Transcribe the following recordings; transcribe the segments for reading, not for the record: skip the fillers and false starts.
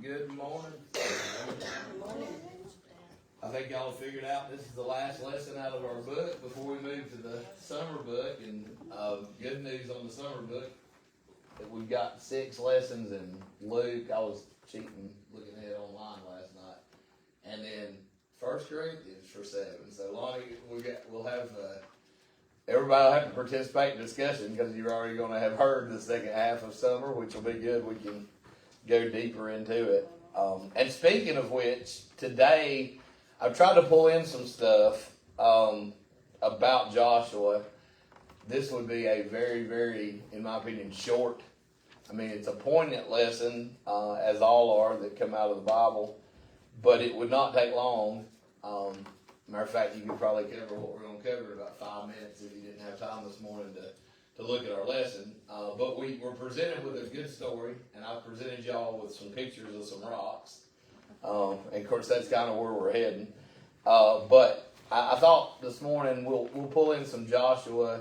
Good morning. I think y'all figured out this is the last lesson out of our book before we move to the summer book. And good news on the summer book that we've got 6 lessons in Luke. I was cheating, looking ahead online last night, and then 1 Corinthians for 7. So Lonnie, we'll have everybody will have to participate in discussion because you're already going to have heard the second half of summer, which will be good. We can go deeper into it. And speaking of which, today I've tried to pull in some stuff about Joshua. This would be a very, very, in my opinion, short. I mean, it's a poignant lesson, as all are that come out of the Bible, but it would not take long. Matter of fact, you could probably cover what we're going to cover in about 5 minutes if you didn't have time this morning to look at our lesson. But we were presented with a good story, and I presented y'all with some pictures of some rocks. And of course, that's kind of where we're heading. But I thought this morning we'll pull in some Joshua,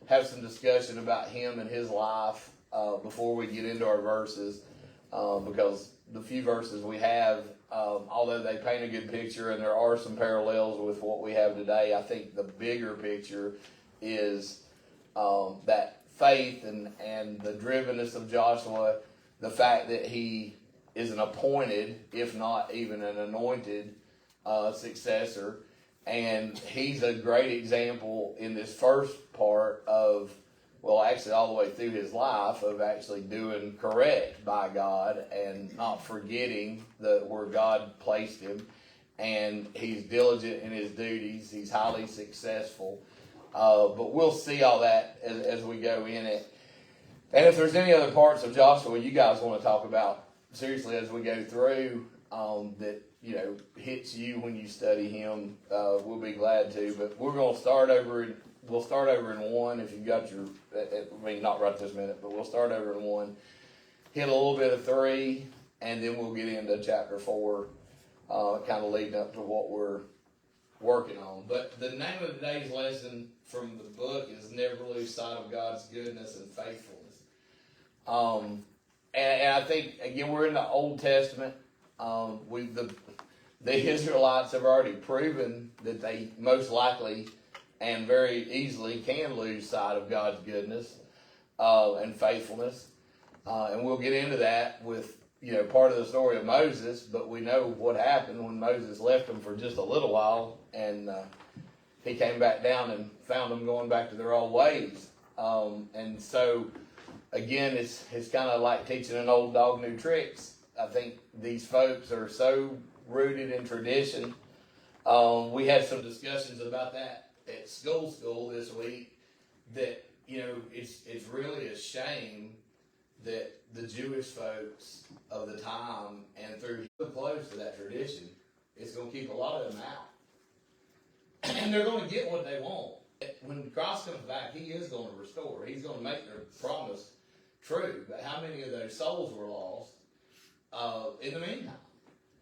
have some discussion about him and his life before we get into our verses, because the few verses we have, although they paint a good picture and there are some parallels with what we have today, I think the bigger picture is that faith and the drivenness of Joshua, the fact that he is an appointed, if not even an anointed successor. And he's a great example in this first part of, well, actually all the way through his life, of actually doing correct by God and not forgetting where God placed him. And he's diligent in his duties. He's highly successful. But we'll see all that as we go in it. And if there's any other parts of Joshua you guys want to talk about seriously as we go through, that hits you when you study him, we'll be glad to. But we're going to start over. We'll start over in 1 if you've got your. I mean, not right this minute, but we'll start over in 1. Hit a little bit of 3, and then we'll get into chapter 4, kind of leading up to what we're working on. But the name of today's lesson from the book is "Never Lose Sight of God's Goodness and Faithfulness." And I think again we're in the Old Testament. The Israelites have already proven that they most likely and very easily can lose sight of God's goodness and faithfulness. And we'll get into that with part of the story of Moses, but we know what happened when Moses left them for just a little while, and he came back down and found them going back to their old ways. And so, again, it's kind of like teaching an old dog new tricks. I think these folks are so rooted in tradition. We had some discussions about that at school this week, that it's really a shame that the Jewish folks of the time and through close to that tradition, it's going to keep a lot of them out. And they're going to get what they want. When Christ comes back, he is going to restore. He's going to make their promise true. But how many of those souls were lost in the meantime?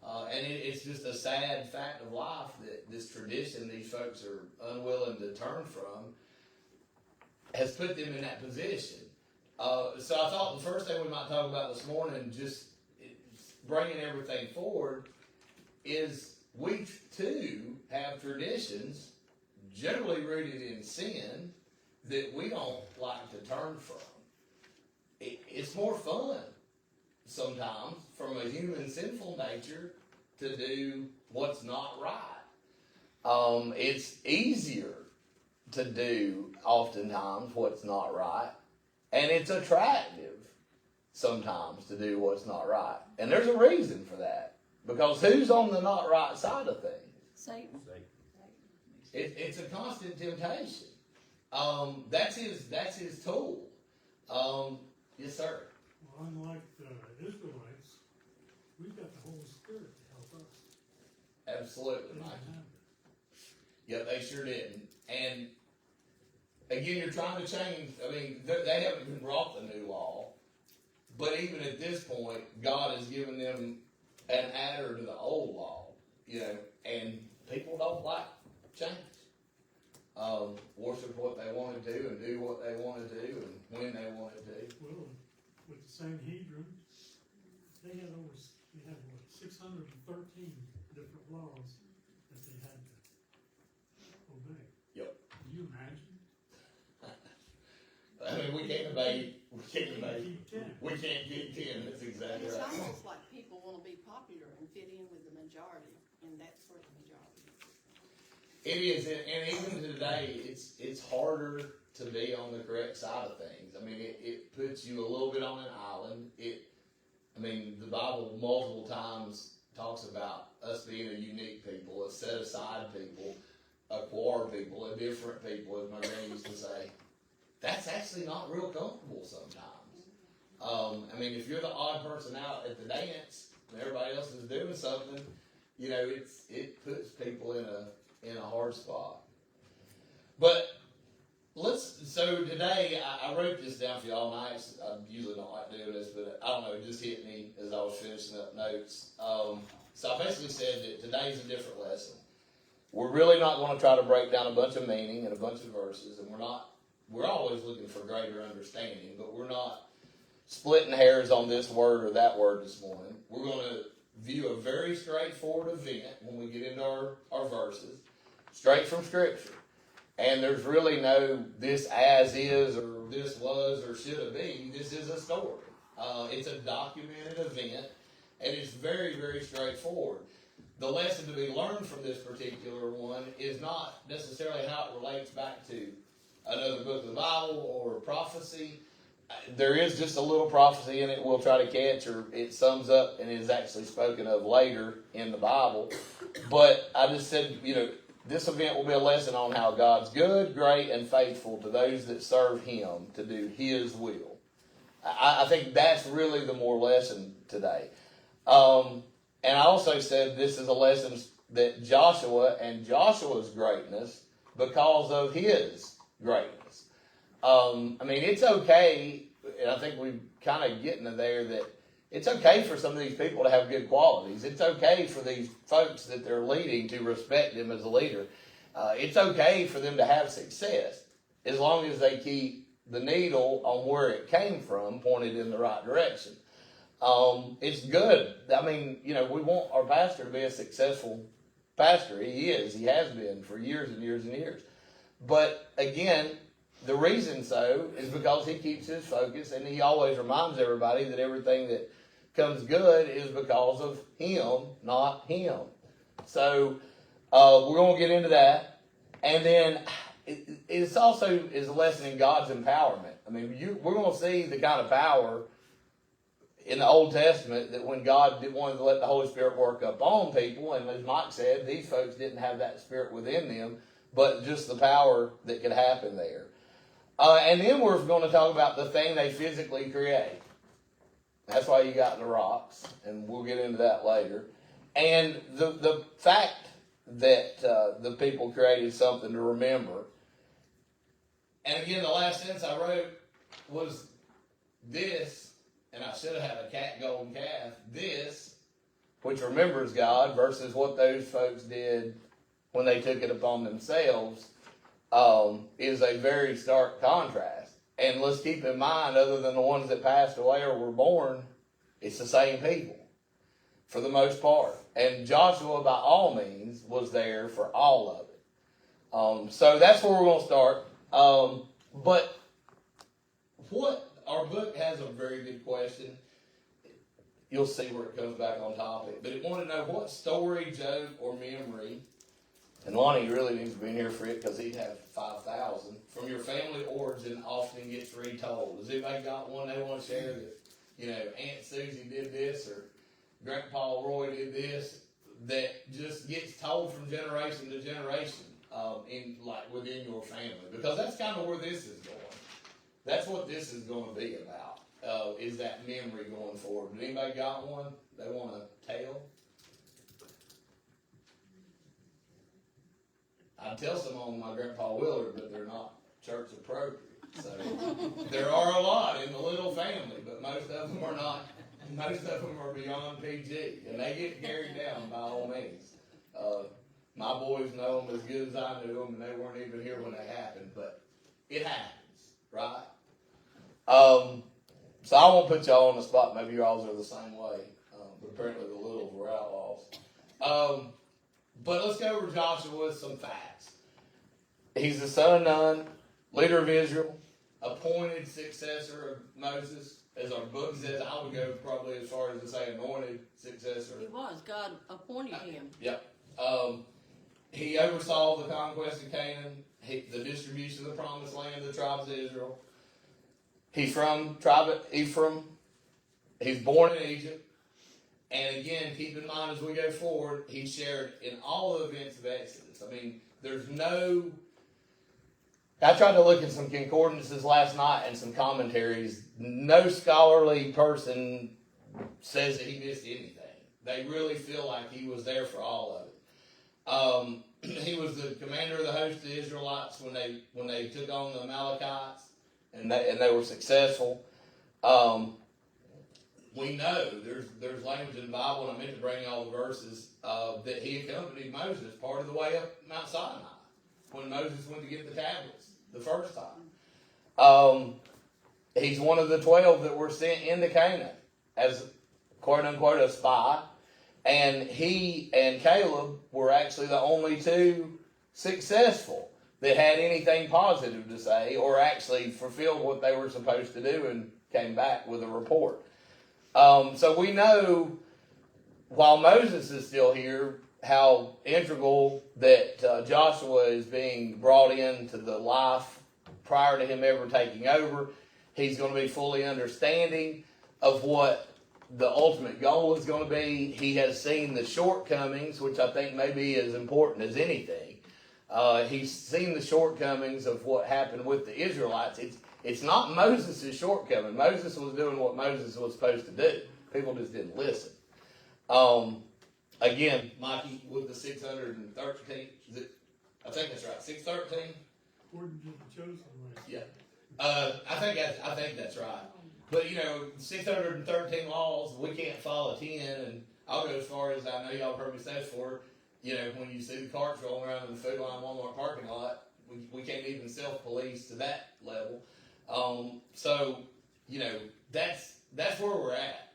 And it's just a sad fact of life that this tradition these folks are unwilling to turn from has put them in that position. So I thought the first thing we might talk about this morning, just bringing everything forward, is we too have traditions generally rooted in sin that we don't like to turn from. It's more fun sometimes from a human sinful nature to do what's not right. It's easier to do oftentimes what's not right. And it's attractive sometimes to do what's not right. And there's a reason for that. Because who's on the not right side of things? Satan. It's a constant temptation. That's his tool. Yes, sir. Well, unlike the Israelites, we've got the Holy Spirit to help us. Absolutely, They Mike. didn't have Yeah, they sure didn't. And again, you're trying to change. I mean, they haven't even brought the new law. But even at this point, God has given them an adder to the old law. And people don't like change. Worship what they want to do and do what they want to do and when they want to do. Well, with the Sanhedrin, they had over can't debate. We can't debate. Keep 10. We can't keep 10. That's exactly It's right. almost like people want to be popular and fit in with the majority, and that's where the majority is. It is, and even today, it's harder to be on the correct side of things. I mean, it puts you a little bit on an island. The Bible multiple times talks about us being a unique people, a set aside people, a choir people, a different people, as my granny used to say. That's actually not real comfortable sometimes. If you're the odd person out at the dance and everybody else is doing something, it puts people in a hard spot. But so today I wrote this down for y'all. I usually don't like doing this, but I don't know, it just hit me as I was finishing up notes. So I basically said that today's a different lesson. We're really not going to try to break down a bunch of meaning and a bunch of verses, and we're always looking for greater understanding, but we're not splitting hairs on this word or that word this morning. We're going to view a very straightforward event when we get into our verses, straight from Scripture. And there's really no this as is or this was or should have been. This is a story. It's a documented event, and it's very, very straightforward. The lesson to be learned from this particular one is not necessarily how it relates back to another book of the Bible or prophecy. There is just a little prophecy in it we'll try to catch, or it sums up and is actually spoken of later in the Bible. But I just said, this event will be a lesson on how God's good, great, and faithful to those that serve Him to do His will. I think that's really the more lesson today. And I also said this is a lesson that Joshua and Joshua's greatness because of his greatness. It's okay, and I think we kind of getting to there that it's okay for some of these people to have good qualities. It's okay for these folks that they're leading to respect them as a leader. It's okay for them to have success as long as they keep the needle on where it came from pointed in the right direction. It's good. We want our pastor to be a successful pastor. He is. He has been for years and years and years. But again, the reason so is because he keeps his focus, and he always reminds everybody that everything that comes good is because of him, not him. So we're going to get into that. And then it's also is a lesson in God's empowerment. We're going to see the kind of power in the Old Testament that when God wanted to let the Holy Spirit work up on people, and as Mike said, these folks didn't have that Spirit within them, but just the power that could happen there. And then we're going to talk about the thing they physically create. That's why you got the rocks, and we'll get into that later. And the fact that the people created something to remember. And again, the last sentence I wrote was this, and I should have had a golden calf, this, which remembers God, versus what those folks did when they took it upon themselves, is a very stark contrast. And let's keep in mind, other than the ones that passed away or were born, it's the same people for the most part. And Joshua, by all means, was there for all of it. So that's where we're going to start. But our book has a very good question. You'll see where it comes back on topic. But it wanted to know what story, joke, or memory, and Lonnie really needs to be in here for it because he'd have 5,000, from your family origin often gets retold. Has anybody got one they want to share that, Aunt Susie did this or Grandpa Roy did this, that just gets told from generation to generation within your family? Because that's kind of where this is going. That's what this is going to be about, is that memory going forward. Did anybody got one they want to tell? I'd tell some on my Grandpa Willard, but they're not church appropriate. So there are a lot in the little family, but most of them are not. Most of them are beyond PG, and they get carried down by all means. My boys know them as good as I knew them, and they weren't even here when they happened, but it happens, right? So I won't put y'all on the spot. Maybe y'all are the same way, but apparently the littles were outlaws. But let's go over Joshua with some facts. He's the son of Nun, leader of Israel. appointed successor of Moses, as our book says. I would go probably as far as to say anointed successor. He was, God appointed him. Yep. He oversaw the conquest of Canaan, the distribution of the promised land to the tribes of Israel. He's from tribe of Ephraim. He's born in Egypt. And again, keep in mind as we go forward, he shared in all the events of Exodus. I mean, there's no... I tried to look at some concordances last night and some commentaries. No scholarly person says that he missed anything. They really feel like he was there for all of it. He was the commander of the host of the Israelites when they took on the Amalekites, and they were successful. We know there's language in the Bible, and I meant to bring all the verses, that he accompanied Moses part of the way up Mount Sinai when Moses went to get the tablets the first time. He's one of the 12 that were sent into Canaan as quote unquote a spy. And he and Caleb were actually the only two successful that had anything positive to say or actually fulfilled what they were supposed to do and came back with a report. So we know, while Moses is still here, how integral that Joshua is being brought into the life prior to him ever taking over. He's going to be fully understanding of what the ultimate goal is going to be. He has seen the shortcomings, which I think may be as important as anything. He's seen the shortcomings of what happened with the Israelites. It's not Moses' shortcoming. Moses was doing what Moses was supposed to do. People just didn't listen. Again, Mikey, with the 613, I think that's right, 613? According to the chosen list. Yeah. I think that's right. But, 613 laws, we can't follow 10, and I'll go as far as I know y'all heard me say before, when you see the carts rolling around in the Food Line Walmart parking lot, we can't even self-police to that level. So, that's where we're at.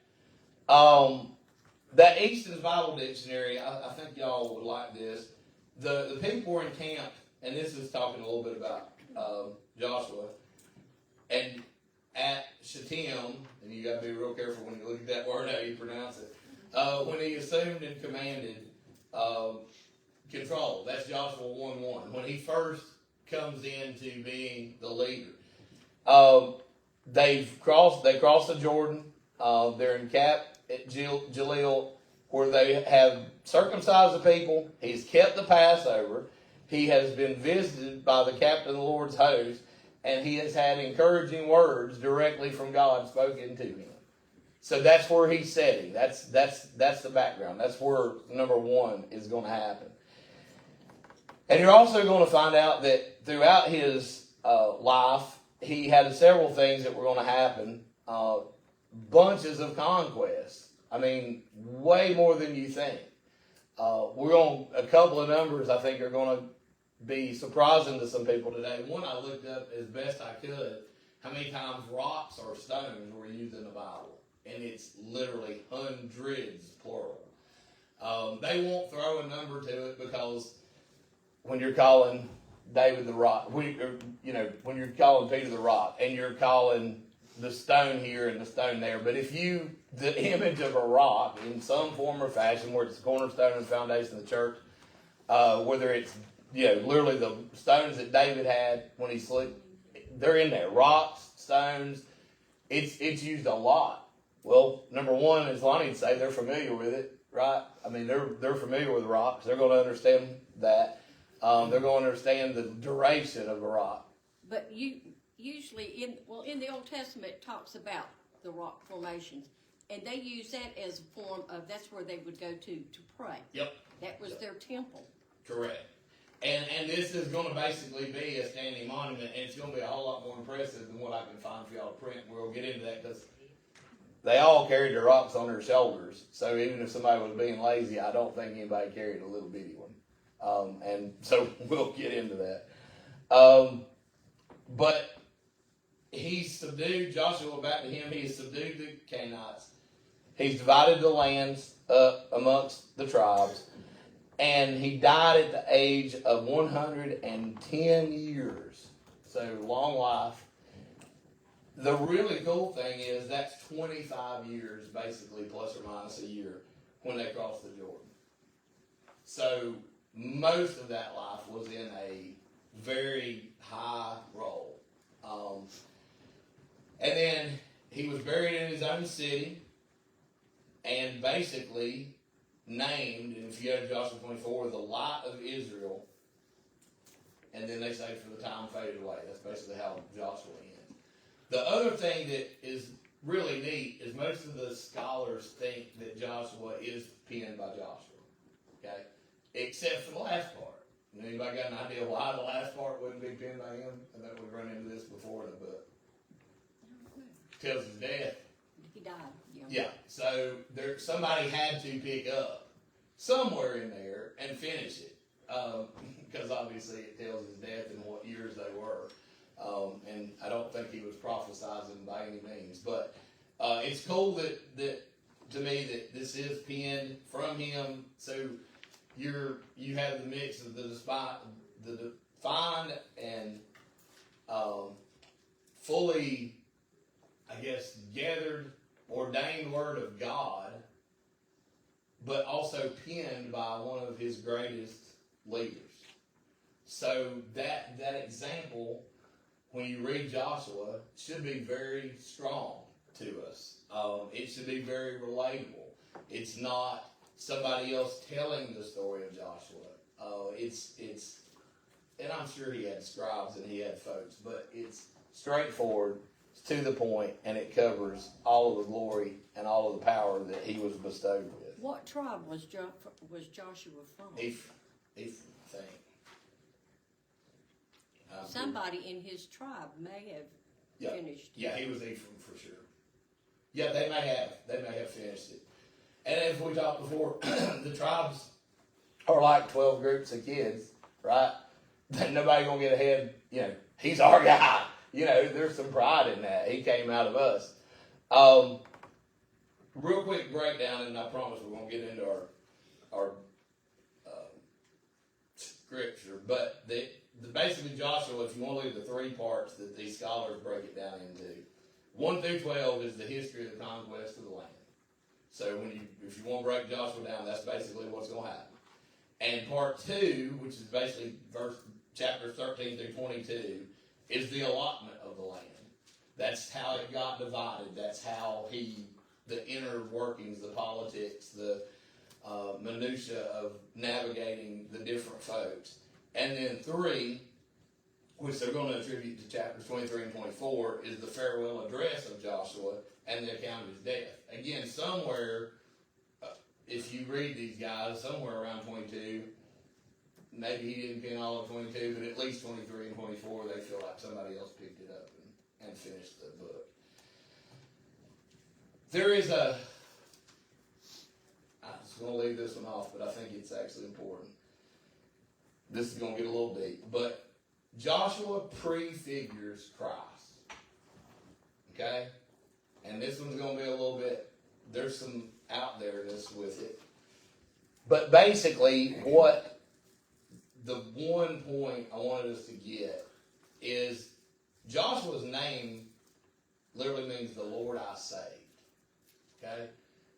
That Easton's Bible Dictionary, I think y'all would like this. The people were encamped, and this is talking a little bit about Joshua, and at Shittim, and you got to be real careful when you look at that word, how you pronounce it, when he assumed and commanded control. That's Joshua 1:1. When he first comes into being the leader. They crossed the Jordan. They're in camp at Jalil, where they have circumcised the people. He's kept the Passover. He has been visited by the captain of the Lord's host, and he has had encouraging words directly from God spoken to him. So that's where he's setting. That's the background. That's where number one is going to happen. And you're also going to find out that throughout his life, he had several things that were going to happen. Bunches of conquests. I mean, way more than you think. A couple of numbers I think are going to be surprising to some people today. One, I looked up as best I could how many times rocks or stones were used in the Bible. And it's literally hundreds, plural. They won't throw a number to it because when you're calling David the rock, when you're calling Peter the rock, and you're calling the stone here and the stone there, but if the image of a rock in some form or fashion, where it's the cornerstone and the foundation of the church, whether it's literally the stones that David had when he slept, they're in there. Rocks, stones, it's used a lot. Well, number one, as Lonnie would say, they're familiar with it, right? I mean, they're familiar with rocks. They're going to understand that. They're going to understand the duration of a rock. But usually in the Old Testament, it talks about the rock formations, and they use that as a form of, that's where they would go to pray. Yep. That was their temple. Correct. And this is going to basically be a standing monument, and it's going to be a whole lot more impressive than what I can find for y'all to print. We'll get into that because they all carried their rocks on their shoulders. So even if somebody was being lazy, I don't think anybody carried a little bitty one. And so we'll get into that. But he's subdued, Joshua, back to him, he has subdued the Canaanites. He's divided the lands up amongst the tribes. And he died at the age of 110 years. So long life. the really cool thing is that's 25 years, basically, plus or minus a year, when they crossed the Jordan. So most of that life was in a very high role. And then he was buried in his own city and basically named, and if you go to Joshua 24, the light of Israel. And then they say, for the time faded away. That's basically how Joshua ends. The other thing that is really neat is most of the scholars think that Joshua is penned by Joshua. Okay? Except for the last part. Anybody got an idea why the last part wouldn't be penned by him? I bet we've run into this before in the book. Tells his death. He died. Yeah. So somebody had to pick up somewhere in there and finish it. Because obviously it tells his death and what years they were. And I don't think he was prophesizing by any means. But it's cool that to me that this is penned from him. So you have the mix of the defined and fully, I guess, gathered, ordained word of God, but also penned by one of his greatest leaders. So that example, when you read Joshua, should be very strong to us. It should be very relatable. It's not somebody else telling the story of Joshua. It's, and I'm sure he had scribes and he had folks, but it's straightforward, it's to the point, and it covers all of the glory and all of the power that he was bestowed with. What tribe was Joshua from? Ephraim, I think. Somebody in his tribe may have finished. Yeah, he was Ephraim for sure. Yeah, they may have finished it. And as we talked before, the tribes are like 12 groups of kids, right? Nobody gonna get ahead. He's our guy. There's some pride in that. He came out of us. Real quick breakdown, and I promise we're gonna get into our scripture. But basically Joshua, if you want to look at the three parts that these scholars break it down into, 1 through 12 is the history of the conquest of the land. So if you want to break Joshua down, that's basically what's going to happen. And part 2, which is basically chapters 13 through 22, is the allotment of the land. That's how it got divided. That's how the inner workings, the politics, the minutia of navigating the different folks. And then 3, which they're going to attribute to chapters 23 and 24, is the farewell address of Joshua and the account of his death. Again, somewhere, if you read these guys, somewhere around 22, maybe he didn't pen all of 22, but at least 23 and 24, they feel like somebody else picked it up and finished the book. There is I'm just going to leave this one off, but I think it's actually important. This is going to get a little deep, but Joshua prefigures Christ. Okay? And this one's going to be a little bit, there's some out there-ness with it. But basically, what the one point I wanted us to get is Joshua's name literally means the Lord I saved. Okay?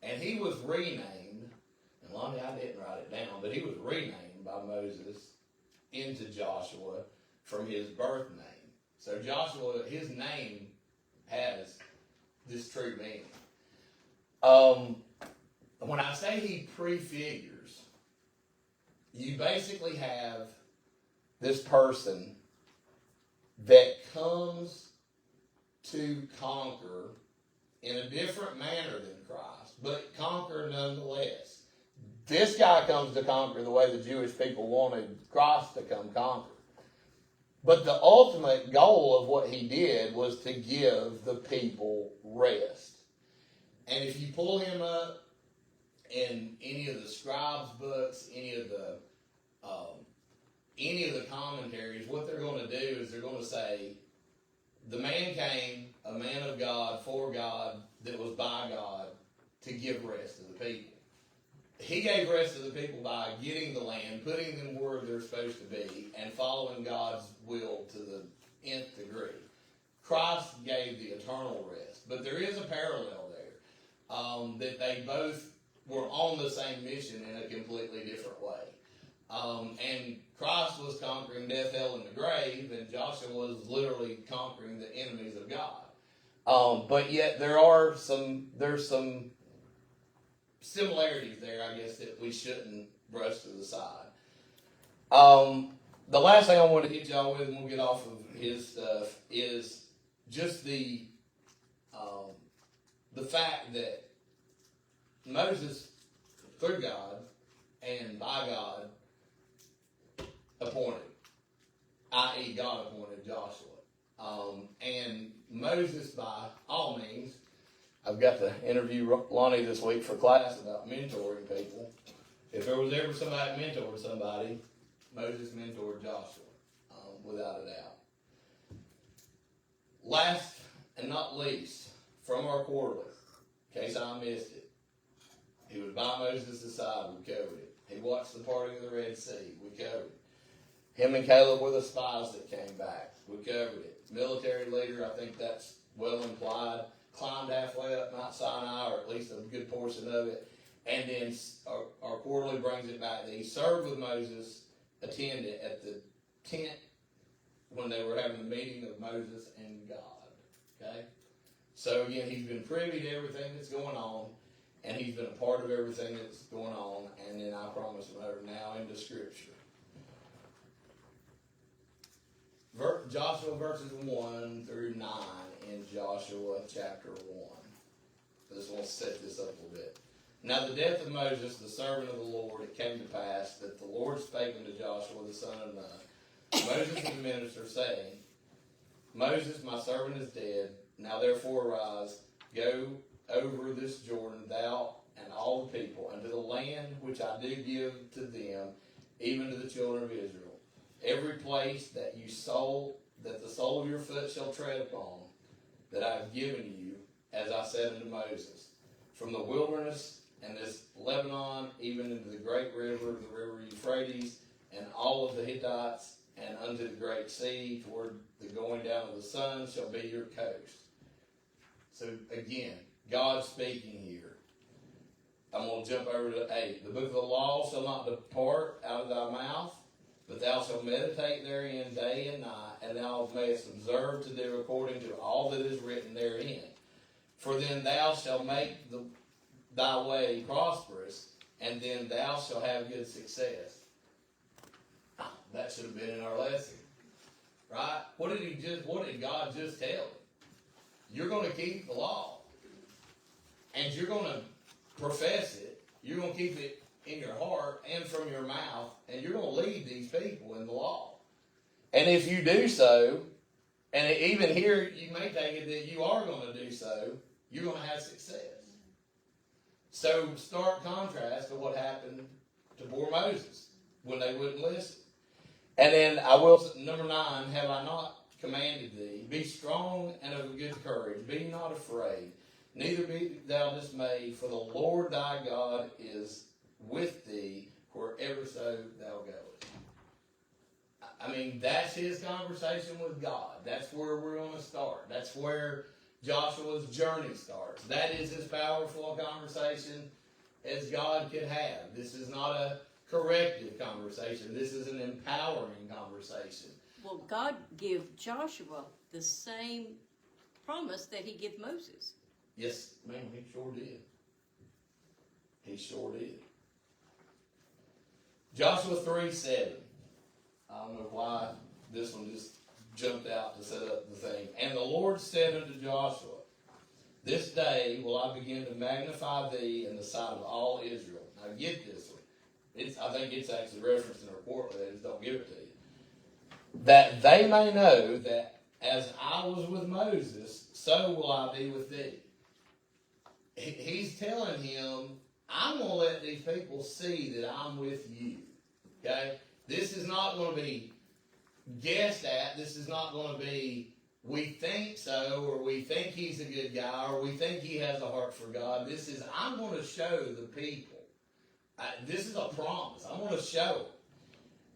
And he was renamed, and Lonnie, I didn't write it down, but he was renamed by Moses into Joshua from his birth name. So Joshua, his name has this true meaning. When I say he prefigures, you basically have this person that comes to conquer in a different manner than Christ, but conquer nonetheless. This guy comes to conquer the way the Jewish people wanted Christ to come conquer. But the ultimate goal of what he did was to give the people rest. And if you pull him up in any of the scribes' books, any of the commentaries, what they're going to do is they're going to say, the man came, a man of God, for God, that was by God, to give rest to the people. He gave rest to the people by getting the land, putting them where they're supposed to be, and following God's will to the nth degree. Christ gave the eternal rest. But there is a parallel there, that they both were on the same mission in a completely different way. And Christ was conquering death, hell, and the grave, and Joshua was literally conquering the enemies of God. But yet there's some similarities there, I guess, that we shouldn't brush to the side. The last thing I want to hit y'all with, and we'll get off of his stuff, is just the fact that Moses, through God and by God, appointed, i.e. God appointed Joshua. And Moses, by all means, I've got to interview Lonnie this week for class about mentoring people. If there was ever somebody that mentored somebody, Moses mentored Joshua, without a doubt. Last and not least, from our quarterly, in case I missed it, he was by Moses' side, we covered it. He watched the parting of the Red Sea, we covered it. Him and Caleb were the spies that came back, we covered it. Military leader, I think that's well implied. Climbed halfway up Mount Sinai, or at least a good portion of it. And then our quarterly brings it back that he served with Moses, attended at the tent when they were having the meeting of Moses and God. Okay? So again, he's been privy to everything that's going on, and he's been a part of everything that's going on, and then I promise we're now into Scripture. Joshua verses 1 through 9 in Joshua chapter 1. I just want to set this up a little bit. Now the death of Moses, the servant of the Lord, it came to pass that the Lord spake unto Joshua the son of Nun, Moses the minister, saying, Moses, my servant, is dead. Now therefore arise, go over this Jordan, thou and all the people, unto the land which I do give to them, even to the children of Israel. Every place that the sole of your foot shall tread upon, that I have given you, as I said unto Moses, from the wilderness and this Lebanon, even into the great river, the river Euphrates, and all of the Hittites, and unto the great sea, toward the going down of the sun, shall be your coast. So again, God speaking here. I'm going to jump over to 8. The book of the law shall not depart out of thy mouth, but thou shalt meditate therein day and night, and thou mayest observe to do according to all that is written therein. For then thou shalt make thy way prosperous, and then thou shalt have good success. That should have been in our lesson. Right? What did God just tell him? You're going to keep the law. And you're going to profess it. You're going to keep it in your heart and from your mouth, and you're going to lead these people in the law. And if you do so, and even here you may take it that you are going to do so, you're going to have success. So stark contrast to what happened to poor Moses when they wouldn't listen. And then I will, number 9, have I not commanded thee? Be strong and of a good courage. Be not afraid, neither be thou dismayed, for the Lord thy God is with thee wherever so thou goest. I mean, that's his conversation with God. That's where we're going to start. That's where Joshua's journey starts. That is as powerful a conversation as God could have. This is not a corrective conversation. This is an empowering conversation. Well, God gave Joshua the same promise that he gave Moses. Yes, ma'am, he sure did. He sure did. Joshua 3:7. I don't know why this one just jumped out to set up the thing. And the Lord said unto Joshua, this day will I begin to magnify thee in the sight of all Israel. Now get this one. I think it's actually referenced in our report, but they just don't give it to you. That they may know that as I was with Moses, so will I be with thee. He's telling him, I'm going to let these people see that I'm with you. Okay? This is not going to be guessed at. This is not going to be, we think so, or we think he's a good guy, or we think he has a heart for God. This is, I'm going to show the people. This is a promise. I'm going to show them.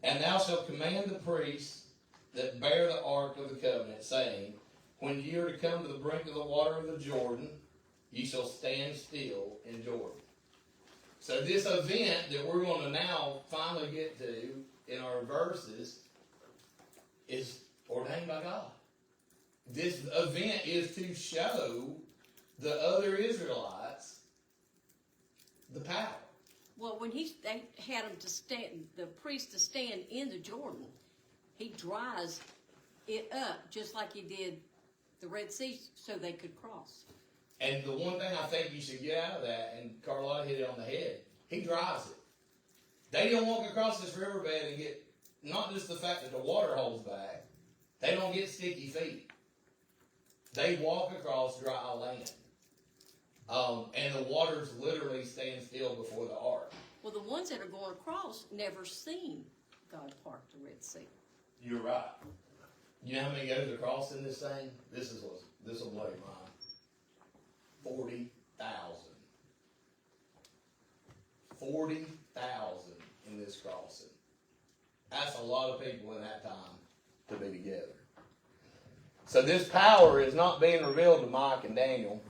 And thou shalt command the priests that bear the ark of the covenant, saying, when ye are to come to the brink of the water of the Jordan, ye shall stand still in Jordan. So this event that we're going to now finally get to in our verses is ordained by God. This event is to show the other Israelites the power. Well, when they had him to stand, the priest to stand in the Jordan, he dries it up just like he did the Red Sea so they could cross. And the one thing I think you should get out of that, and Carlotta hit it on the head, he dries it. They don't walk across this riverbed and get, not just the fact that the water holds back, they don't get sticky feet. They walk across dry land. And the waters literally stand still before the ark. Well, the ones that are going across never seen God part the Red Sea. You're right. You know how many goes across in this thing? This will blow your mind. 40,000. 40,000 in this crossing. That's a lot of people in that time to be together. So this power is not being revealed to Mike and Daniel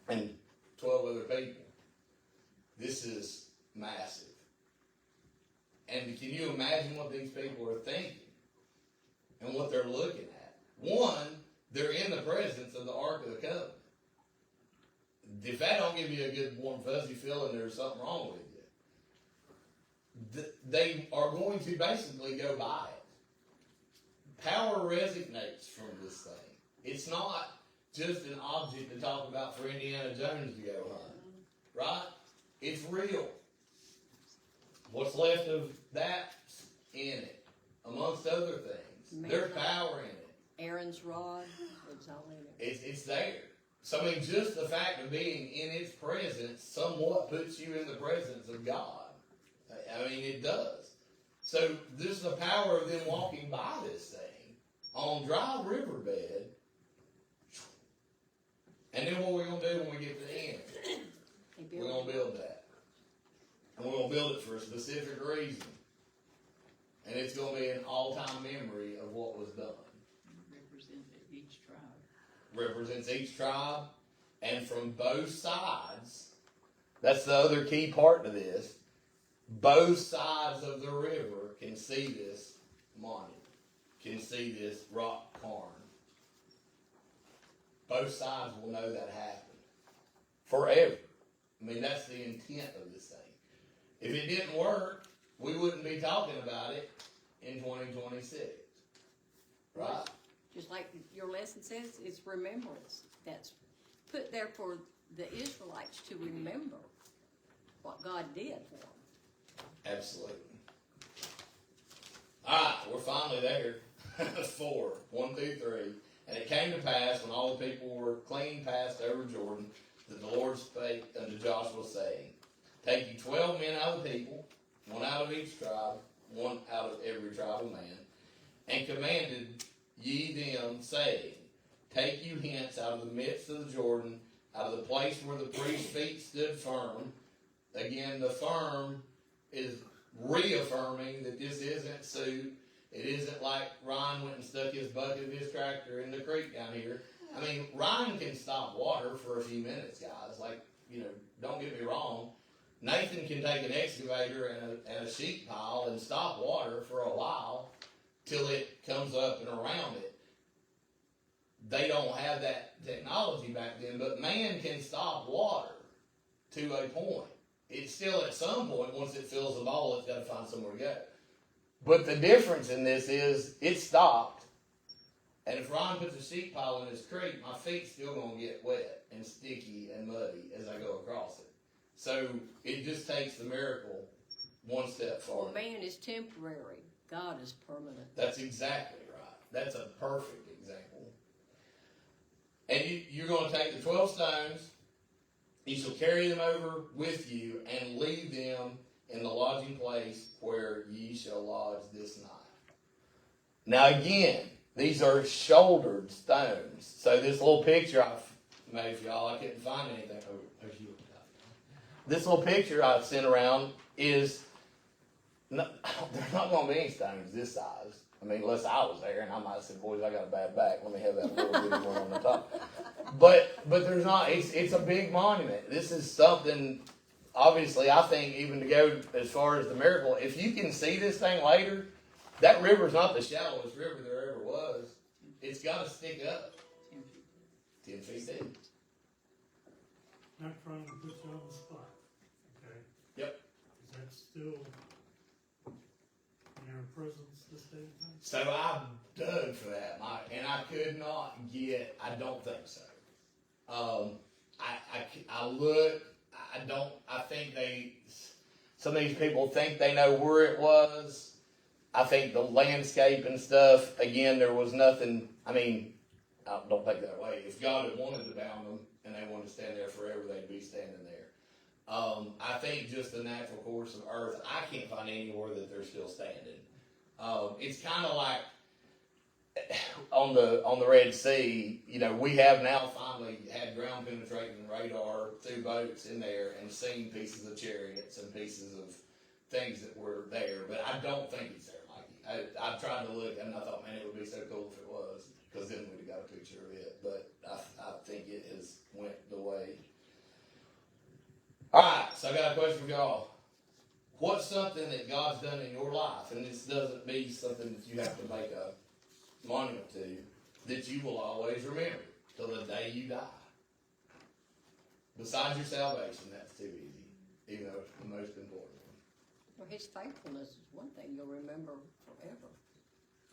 and 12 other people. This is massive. And can you imagine what these people are thinking and what they're looking at? One, they're in the presence of the Ark of the Covenant. If that don't give you a good warm fuzzy feeling, there's something wrong with you. They are going to basically go by it. Power resonates from this thing. It's not just an object to talk about for Indiana Jones to go hunt, right? It's real. What's left of that in it, amongst other things. There's power in it. Aaron's rod, it's all in it. It's there. So, I mean, just the fact of being in its presence somewhat puts you in the presence of God. I mean, it does. So, this is the power of them walking by this thing on dry riverbed. And then what we're going to do when we get to the end? We're going to build that. And we're going to build it for a specific reason. And it's going to be an all-time memory of what was done. Represents each tribe, and from both sides, that's the other key part to this, both sides of the river can see this monument, can see this rock cairn. Both sides will know that happened forever. I mean, that's the intent of this thing. If it didn't work, we wouldn't be talking about it in 2026, right? Just like your lesson says, it's remembrance. That's put there for the Israelites to remember what God did for them. Absolutely. All right, we're finally there. 4, 1 through 3. And it came to pass, when all the people were clean passed over Jordan, that the Lord spake unto Joshua, saying, Take you 12 men out of the people, one out of each tribe, one out of every tribe of man, and commanded ye them, saying, Take you hence out of the midst of the Jordan, out of the place where the priest's feet stood firm. Again, the firm is reaffirming that this isn't suit. It isn't like Ryan went and stuck his bucket of his tractor in the creek down here. I mean, Ryan can stop water for a few minutes, guys. Like, don't get me wrong. Nathan can take an excavator and a sheet pile and stop water for a while till it comes up and around it. They don't have that technology back then, but man can stop water to a point. It's still at some point, once it fills the bowl, it's got to find somewhere to go. But the difference in this is it stopped, and if Ron puts a sheet pile in his creek, my feet's still going to get wet and sticky and muddy as I go across it. So it just takes the miracle one step forward. Well, man is temporary. God is permanent. That's exactly right. That's a perfect example. And you're going to take the 12 stones, you shall carry them over with you and leave them in the lodging place where ye shall lodge this night. Now again, these are shouldered stones. So this little picture I've made for y'all, I couldn't find anything. This little picture I've sent around is, they're not going to be any stones this size. I mean, unless I was there and I might have said, boys, I got a bad back. Let me have that little bitty one on the top. But there's not, it's a big monument. This is something, obviously, I think even to go as far as the miracle, if you can see this thing later, that river's not the shallowest river there ever was. It's got to stick up 10 feet deep. Not trying to put you on the spot, okay? Yep. Is that still in our presence this day and time? So I dug for that, Mike, and I could not get, I don't think so. I looked, I think some of these people think they know where it was. I think the landscape and stuff, again, there was nothing, I mean, don't take that away. If God had wanted to bound them and they wanted to stand there forever, they'd be standing there. I think just the natural course of earth, I can't find anywhere that they're still standing. It's kind of like on the Red Sea, you know, we have now finally had ground penetrating radar through boats in there and seen pieces of chariots and pieces of things that were there, but I don't think it's there, Mikey. I tried to look and I thought, man, it would be so cool if it was, because then we'd have got a picture of it, but I think it has went the way. Alright, so I got a question for y'all. What's something that God's done in your life, and this doesn't be something that you have to make a monument to, that you will always remember till the day you die? Besides your salvation, that's too easy, even though it's the most important one. Well, his faithfulness is one thing you'll remember forever.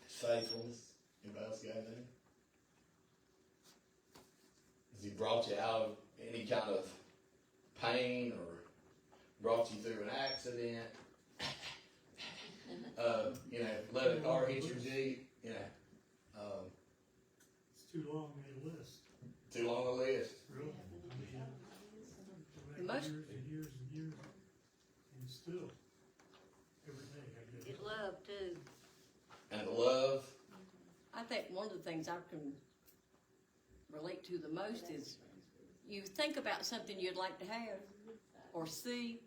His faithfulness. Anybody else got anything? Has he brought you out of any kind of pain or brought you through an accident? You know, let a car hit your Jeep, you know. It's too long a list. Too long a list. Really? Most- Years and years and years, and still, every day I get Get love too. And the love. I think one of the things I can relate to the most is you think about something you'd like to have or see,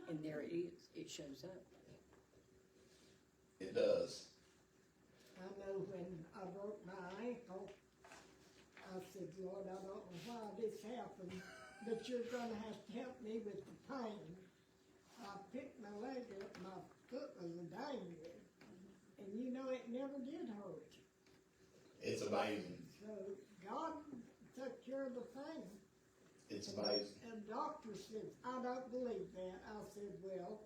and there it is. It shows up. It does. I know when I broke my ankle, I said, Lord, I don't know why this happened, but you're gonna have to help me with the pain. I picked my leg up, my foot was dangling, and you know it never did hurt. It's amazing. So God took care of the pain. It's amazing. And the doctor said, I don't believe that. I said, well,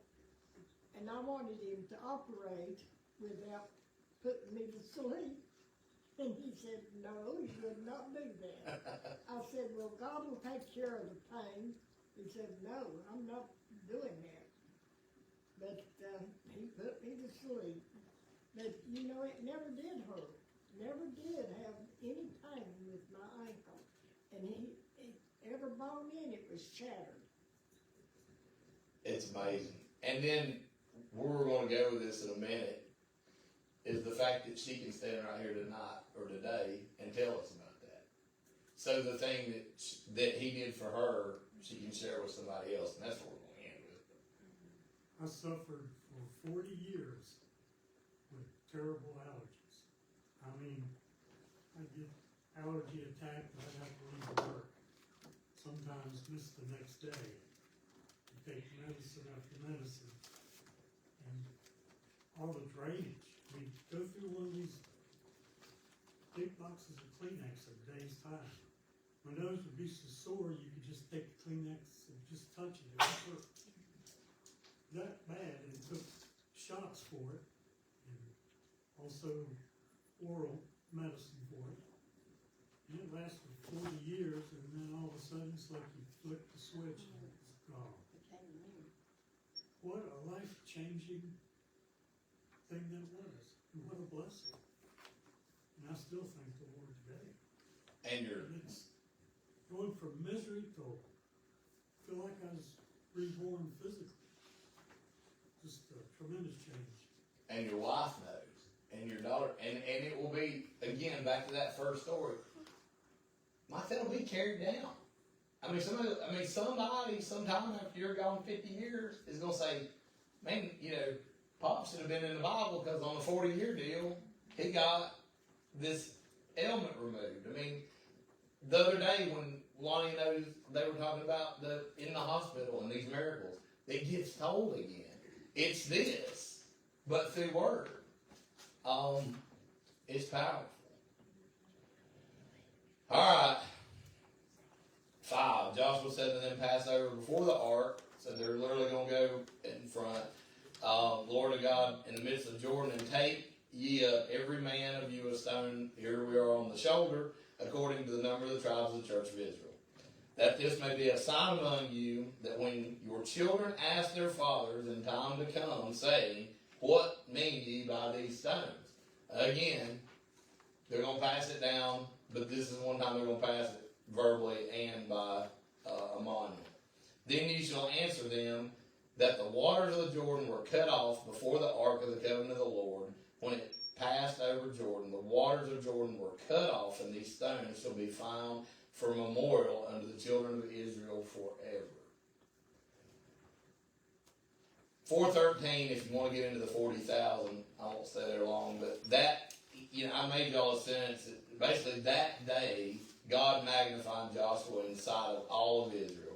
and I wanted him to operate without putting me to sleep. And he said, no, you would not do that. I said, well, God will take care of the pain. He said, no, I'm not doing that. But he put me to sleep. But, you know, it never did hurt. Never did have any pain with my ankle. And every bone in it was shattered. It's amazing. And then where we're going to go with this in a minute is the fact that she can stand right here tonight or today and tell us about that. So the thing that he did for her, she can share with somebody else, and that's what we're going to end with. I suffered for 40 years with terrible allergies. I mean, I get allergy attack and I have to leave work. Sometimes miss the next day. You take medicine after medicine. And all the drainage. We go through one of these big boxes of Kleenex in a day's time. My nose would be so sore you could just take the Kleenex and just touch it. It would hurt. That bad, and took shots for it, and also oral medicine for it. And it lasted 40 years, and then all of a sudden it's like you flipped the switch and it was gone. What a life-changing thing that was. And what a blessing. And I still thank the Lord today. And It's going from misery to feel like I was reborn physically. Just a tremendous change. and your wife knows, and your daughter, and it will be, again, back to that first story. My thing will be carried down. Somebody sometime after you're gone 50 years is going to say, man, Pop should have been in the Bible because on the 40-year deal, he got this ailment removed. I mean, the other day when Lonnie knows they were talking about in the hospital and these miracles, it gets told again. It's this, but through word. It's powerful. All right. 5. Joshua said to them, pass over before the ark. So they're literally going to go in front. Lord of God, in the midst of Jordan, and take ye up every man of you a stone, here we are on the shoulder, according to the number of the tribes of the church of Israel. That this may be a sign among you, that when your children ask their fathers in time to come, saying, what mean ye by these stones? Again, they're going to pass it down, but this is one time they're going to pass it verbally and by a monument. Then ye shall answer them that the waters of the Jordan were cut off before the ark of the covenant of the Lord. When it passed over Jordan, the waters of Jordan were cut off, and these stones shall be found for a memorial unto the children of Israel forever. 4:13, if you want to get into the 40,000, I won't stay there long, but that, I made y'all a sentence. Basically, that day, God magnified Joshua in the sight of all of Israel.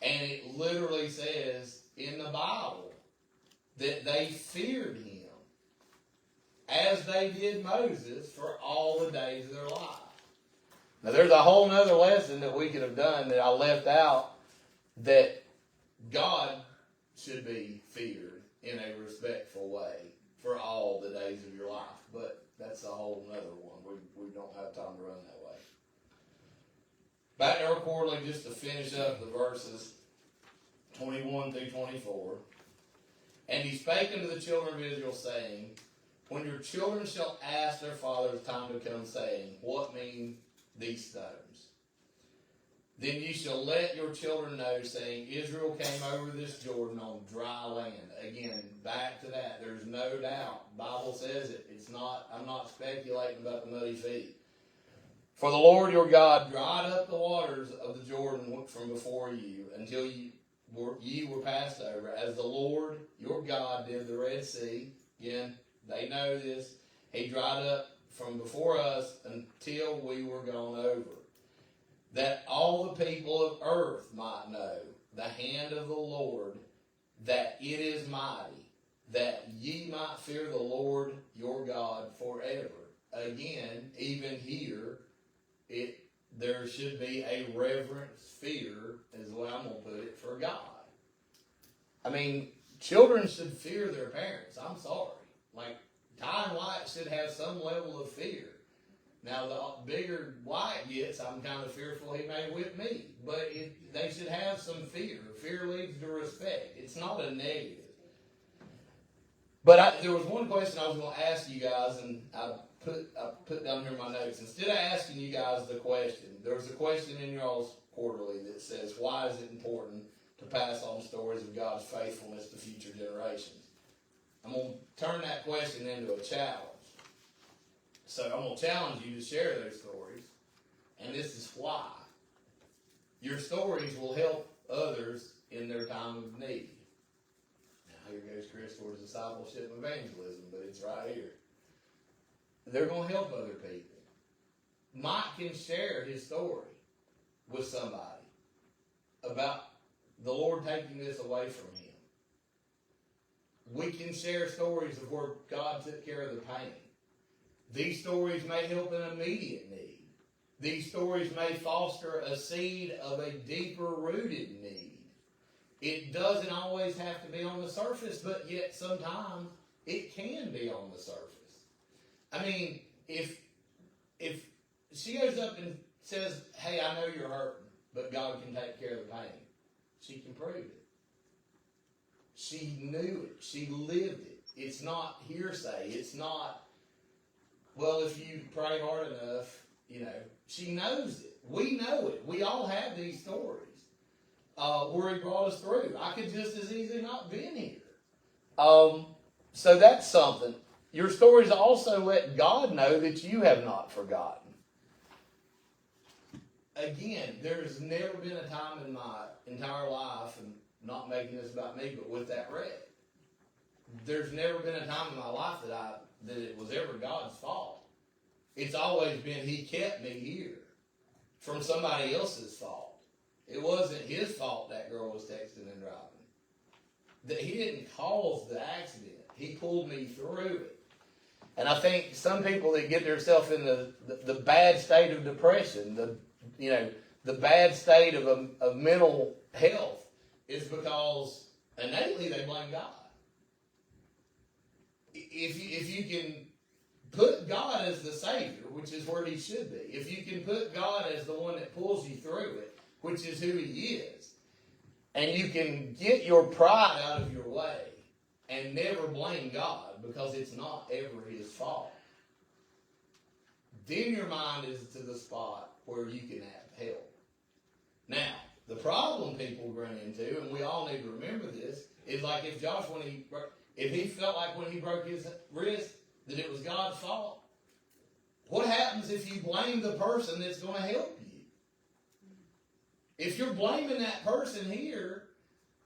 And it literally says in the Bible that they feared him as they did Moses for all the days of their life. Now, there's a whole other lesson that we could have done that I left out, that God should be feared in a respectful way for all the days of your life. But that's a whole other one. We don't have time to run that way. Back there quarterly, just to finish up the verses 21 through 24. And he spake unto the children of Israel, saying, when your children shall ask their fathers time to come, saying, what mean these stones? Then ye shall let your children know, saying, Israel came over this Jordan on dry land. Again, back to that. There's no doubt. The Bible says it. I'm not speculating about the muddy feet. For the Lord your God dried up the waters of the Jordan from before you, until ye were passed over, as the Lord your God did the Red Sea. Again, they know this. He dried up from before us until we were gone over. That all the people of earth might know the hand of the Lord, that it is mighty, that ye might fear the Lord your God forever. Again, even here, there should be a reverence, fear, is the way I'm going to put it, for God. I mean, children should fear their parents. I'm sorry. Like, Ty and Wyatt should have some level of fear. Now, the bigger Wyatt gets, I'm kind of fearful he may whip me. But they should have some fear. Fear leads to respect. It's not a negative. But there was one question I was going to ask you guys, and I put down here in my notes. Instead of asking you guys the question, there was a question in y'all's quarterly that says, why is it important to pass on stories of God's faithfulness to future generations? I'm going to turn that question into a challenge. So I'm going to challenge you to share those stories. And this is why. Your stories will help others in their time of need. Now here goes Kris towards discipleship and evangelism, but it's right here. They're going to help other people. Mike can share his story with somebody about the Lord taking this away from him. We can share stories of where God took care of the pain. These stories may help an immediate need. These stories may foster a seed of a deeper rooted need. It doesn't always have to be on the surface, but yet sometimes it can be on the surface. I mean, if she goes up and says, hey, I know you're hurting, but God can take care of the pain, she can prove it. She knew it. She lived it. It's not hearsay. It's not, well, if you pray hard enough, she knows it. We know it. We all have these stories where he brought us through. I could just as easily not been here. So that's something. Your stories also let God know that you have not forgotten. Again, there's never been a time in my entire life, and not making this about me, but with that wreck, there's never been a time in my life that it was ever God's fault. It's always been He kept me here from somebody else's fault. It wasn't His fault that girl was texting and driving. That He didn't cause the accident. He pulled me through it. And I think some people that get themselves in the bad state of depression, the bad state of mental health, is because innately they blame God. If you can put God as the Savior, which is where He should be, if you can put God as the one that pulls you through it, which is who He is, and you can get your pride out of your way and never blame God because it's not ever His fault, then your mind is to the spot where you can have help. Now, the problem people run into, and we all need to remember this, is like if Josh, if he felt like when he broke his wrist that it was God's fault, what happens if you blame the person that's going to help you? If you're blaming that person here,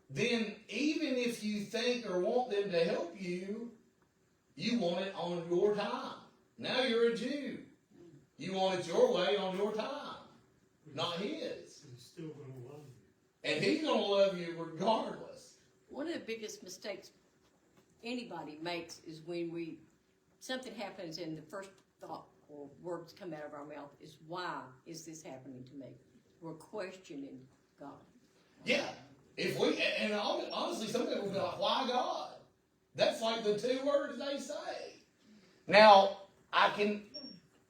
then even if you think or want them to help you, you want it on your time. Now you're a Jew. You want it your way on your time, not His. He's still going to love you. And He's going to love you regardless. One of the biggest mistakes anybody makes is when something happens and the first thought or words come out of our mouth is, why is this happening to me? We're questioning God. Yeah. And honestly, some people will be like, why God? That's like the two words they say. Now,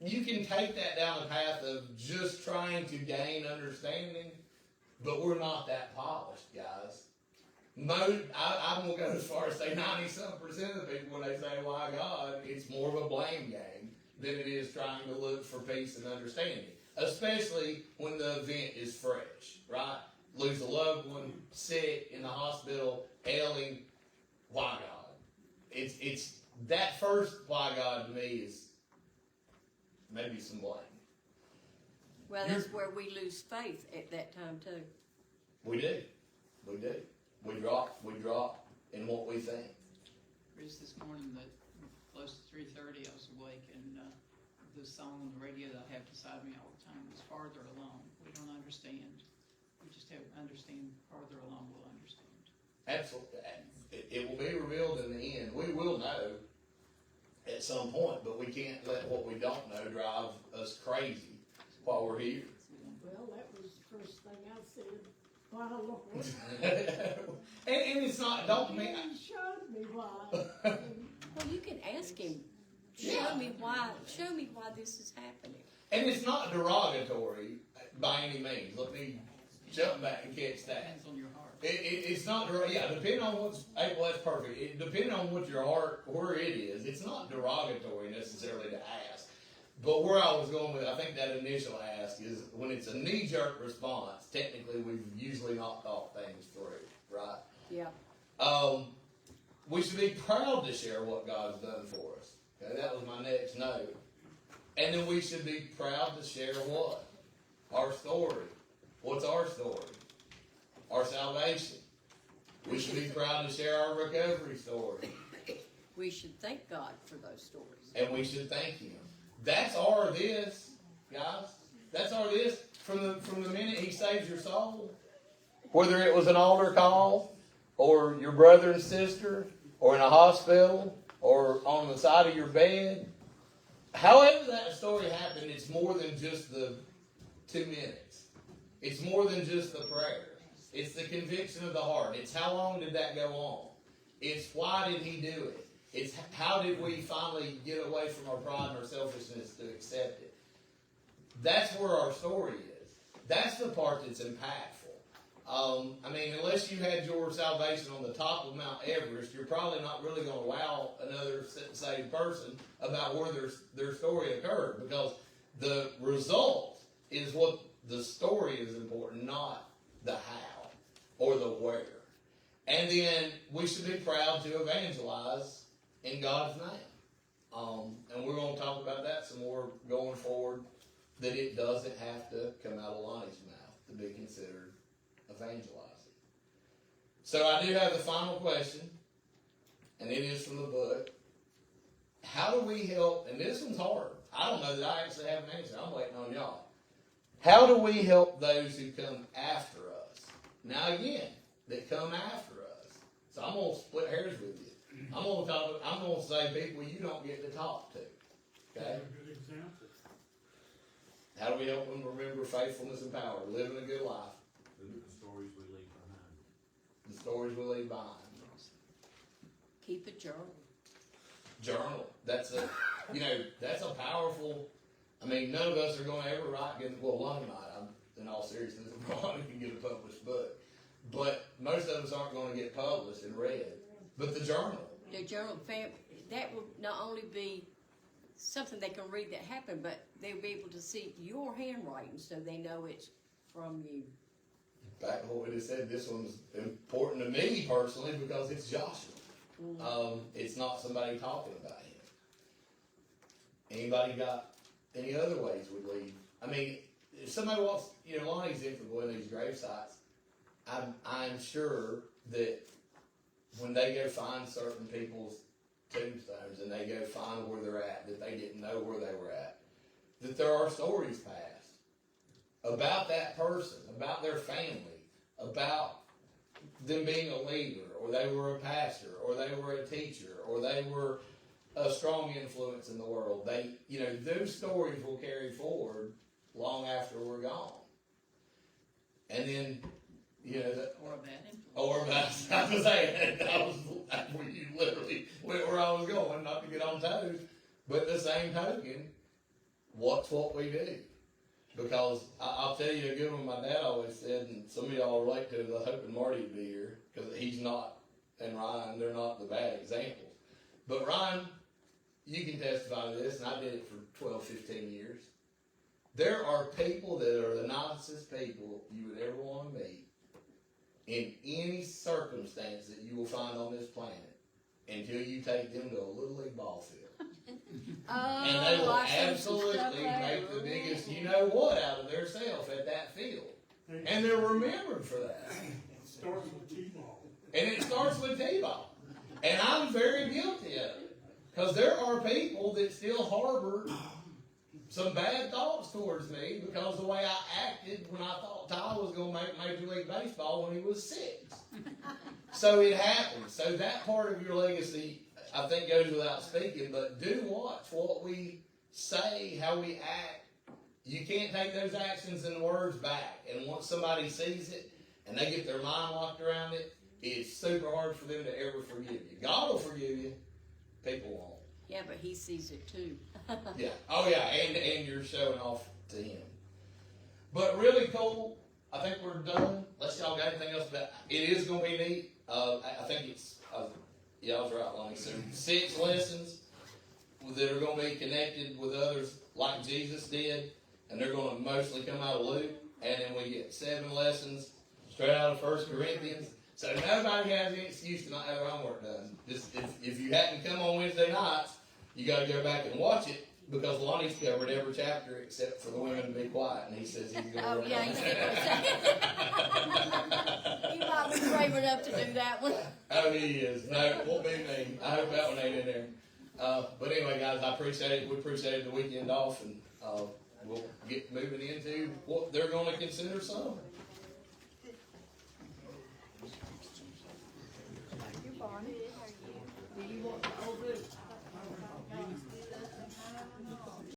you can take that down the path of just trying to gain understanding, but we're not that polished, guys. I'm going to go as far as say 90-some% of the people, when they say, why God, it's more of a blame game than it is trying to look for peace and understanding. Especially when the event is fresh, right? Lose a loved one, sick, in the hospital, ailing. Why God? It's that first why God to me is maybe some blame. Well, that's where we lose faith at that time too. We do. We drop in what we think. Kris, this morning, close to 3:30, I was awake, and the song on the radio that I have beside me all the time was "Farther Along." We don't understand. We just have to understand. Farther along, we'll understand. Absolutely. It will be revealed in the end. We will know at some point, but we can't let what we don't know drive us crazy while we're here. Well, that was the first thing I said. Why, Lord? and it's not, don't mean. He showed me why. Well, you can ask Him, show me why this is happening. And it's not derogatory by any means. Let me jump back and catch that. Depends on your heart. It's not, depending on what's, April, that's perfect. Depending on what your heart, where it is, it's not derogatory necessarily to ask. But where I was going with, I think that initial ask is when it's a knee-jerk response, technically we've usually not thought things through, right? Yeah. We should be proud to share what God's done for us. Okay, that was my next note. And then we should be proud to share what? Our story. What's our story? Our salvation. We should be proud to share our recovery story. We should thank God for those stories. And we should thank Him. That's our this, guys. That's our this from the minute He saves your soul. Whether it was an altar call, or your brother and sister, or in a hospital, or on the side of your bed. However that story happened, it's more than just the 2 minutes. It's more than just the prayer. It's the conviction of the heart. It's how long did that go on? It's why did He do it? It's how did we finally get away from our pride and our selfishness to accept it? That's where our story is. That's the part that's impactful. Unless you had your salvation on the top of Mount Everest, you're probably not really going to wow another saved person about where their story occurred, because the result is what the story is important, not the how or the where. And then we should be proud to evangelize in God's name. And we're going to talk about that some more going forward, that it doesn't have to come out of Lonnie's mouth to be considered evangelizing. So I do have the final question, and it is from the book. How do we help, and this one's hard. I don't know that I actually have an answer. I'm waiting on y'all. How do we help those who come after us? Now again, that come after us. So I'm going to split hairs with you. I'm going to say people you don't get to talk to. Okay? That's a good example. How do we help them remember faithfulness and power, living a good life? The stories we leave behind. The stories we leave behind. Keep a journal. Journal. That's a powerful. I mean, none of us are going to ever write. Well, Lonnie might. In all seriousness, Lonnie can get a published book, but most of us aren't going to get published and read. But the journal. The journal, that will not only be something they can read that happened, but they'll be able to see your handwriting, so they know it's from you. Back to what we just said. This one's important to me personally because it's Joshua. It's not somebody talking about him. Anybody got any other ways we leave? I mean, if somebody wants, Lonnie's info in these grave sites, I'm sure that when they go find certain people's tombstones and they go find where they're at, that they didn't know where they were at, that there are stories passed about that person, about their family, about them being a leader, or they were a pastor, or they were a teacher, or they were a strong influence in the world. Those stories will carry forward long after we're gone. And then, Or a bad influence. or I was saying, you literally went where I was going, not to get on toes, but the same token, what's what we do? Because I'll tell you a good one my dad always said, and some of y'all relate to it, I hope Marty would be here, because he's not, and Ryan, they're not the bad examples. But Ryan, you can testify to this, and I did it for 12, 15 years. There are people that are the nicest people you would ever want to meet in any circumstance that you will find on this planet until you take them to a Little League ball field. And they will absolutely make the biggest out of their self at that field. And they're remembered for that. It starts with T-ball. And it starts with T-ball. And I'm very guilty of it. Because there are people that still harbor some bad thoughts towards me because of the way I acted when I thought Ty was going to make Major League Baseball when he was 6. So it happens. So that part of your legacy, I think, goes without speaking. But do watch what we say, how we act. You can't take those actions and words back. And once somebody sees it and they get their mind locked around it, it's super hard for them to ever forgive you. God will forgive you. People won't. Yeah, but he sees it too. Yeah. Oh, yeah. And you're showing off to him. But really cool. I think we're done. Unless y'all got anything else. But it is going to be neat. I think it's, I was right, Lonnie. So 6 lessons that are going to be connected with others like Jesus did. And they're going to mostly come out of Luke. And then we get 7 lessons straight out of 1 Corinthians. So nobody has any excuse to not have their homework done. Just if you hadn't come on Wednesday nights, you got to go back and watch it because Lonnie's covered every chapter except for the women to be quiet, and he says he's going to work on he's he might be brave enough to do that one. Oh, he is. No, it won't be me. I hope that one ain't in there. But anyway, guys, I appreciate it. We appreciated the weekend off, and we'll get moving into what they're going to consider summer. Do you want the old book?